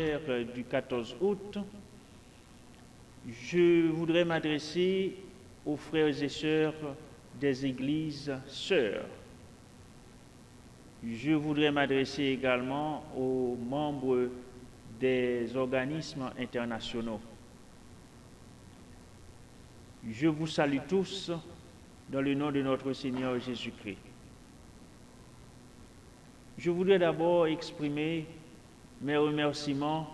séminaire du 14 août, je voudrais m'adresser aux frères et sœurs des églises sœurs. Je voudrais m'adresser également aux membres des organismes internationaux. Je vous salue tous dans le nom de notre Seigneur Jésus-Christ. Je voudrais d'abord exprimer mes remerciements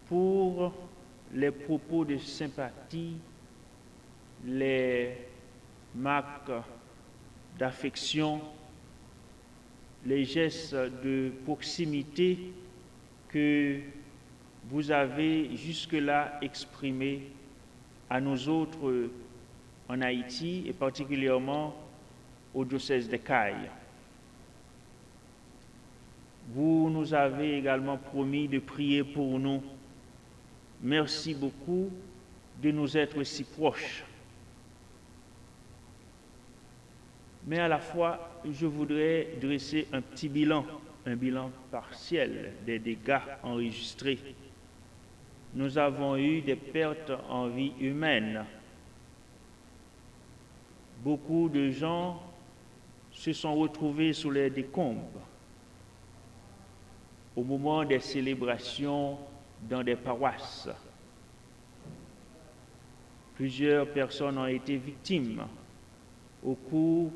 pour les propos de sympathie, les marques d'affection, les gestes de proximité que vous avez jusque-là exprimés à nous autres en Haïti et particulièrement au diocèse de Cayes. Vous nous avez également promis de prier pour nous. Merci beaucoup de nous être si proches. Mais à la fois, je voudrais dresser un petit bilan, un bilan partiel des dégâts enregistrés. Nous avons eu des pertes en vie humaine. Beaucoup de gens se sont retrouvés sous les décombres au moment des célébrations dans des paroisses. Plusieurs personnes ont été victimes au cours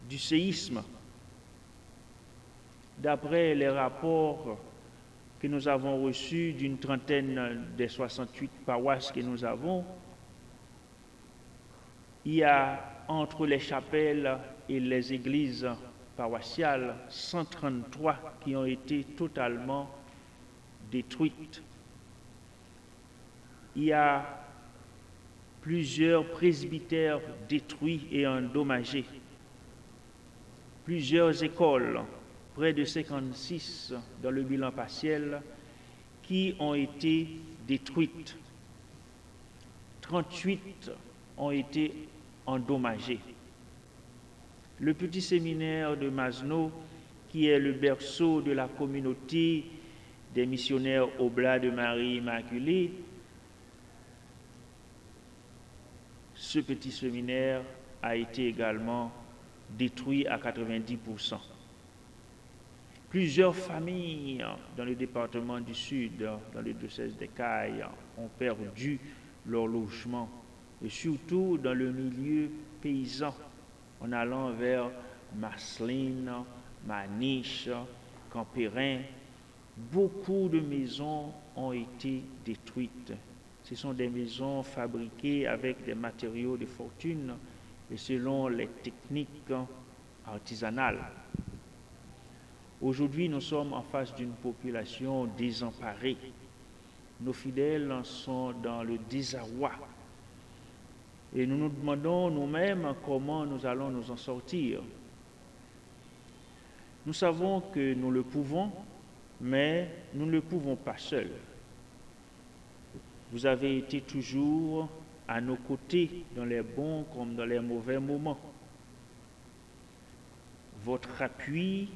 du séisme. D'après les rapports que nous avons reçus d'une trentaine des 68 paroisses que nous avons, il y a entre les chapelles et les églises paroissiales 133 qui ont été totalement détruites. Il y a plusieurs presbytères détruits et endommagés. Plusieurs écoles, près de 56 dans le bilan partiel, qui ont été détruites. 38 ont été endommagées. Le petit séminaire de Masno, qui est le berceau de la communauté des missionnaires Oblats de Marie Immaculée, ce petit séminaire a été également détruit à 90%. Plusieurs familles dans le département du Sud, dans le diocèse de Cayes, ont perdu leur logement, et surtout dans le milieu paysan, en allant vers Masseline, Maniche, Campérin. Beaucoup de maisons ont été détruites. Ce sont des maisons fabriquées avec des matériaux de fortune et selon les techniques artisanales. Aujourd'hui, nous sommes en face d'une population désemparée. Nos fidèles sont dans le désarroi. Et nous nous demandons nous-mêmes comment nous allons nous en sortir. Nous savons que nous le pouvons, mais nous ne le pouvons pas seuls. Vous avez été toujours à nos côtés dans les bons comme dans les mauvais moments. Votre appui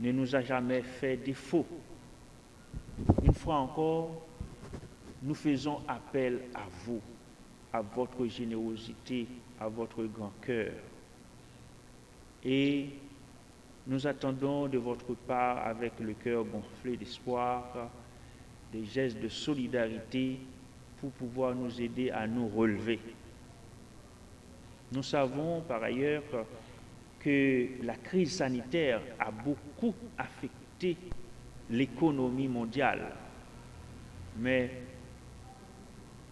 ne nous a jamais fait défaut. Une fois encore, nous faisons appel à vous, à votre générosité, à votre grand cœur. Et nous attendons de votre part, avec le cœur gonflé d'espoir, des gestes de solidarité pour pouvoir nous aider à nous relever. Nous savons par ailleurs que la crise sanitaire a beaucoup affecté l'économie mondiale. Mais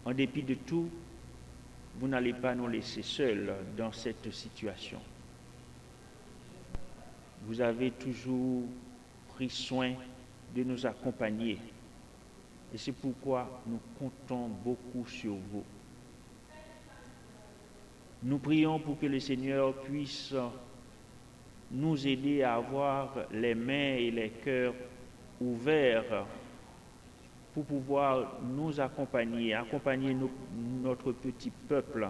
en dépit de tout, vous n'allez pas nous laisser seuls dans cette situation. Vous avez toujours pris soin de nous accompagner. Et c'est pourquoi nous comptons beaucoup sur vous. Nous prions pour que le Seigneur puisse nous aider à avoir les mains et les cœurs ouverts pour pouvoir nous accompagner, notre petit peuple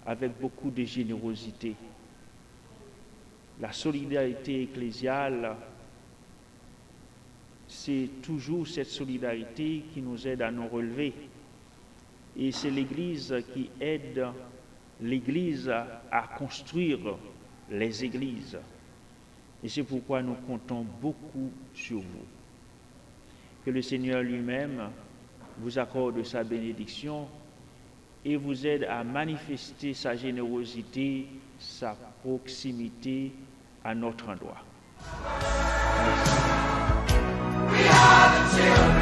avec beaucoup de générosité. La solidarité ecclésiale, c'est toujours cette solidarité qui nous aide à nous relever. Et c'est l'Église qui aide l'Église à construire les églises. Et c'est pourquoi nous comptons beaucoup sur vous. Que le Seigneur lui-même vous accorde sa bénédiction et vous aide à manifester sa générosité, sa proximité à notre endroit. Merci.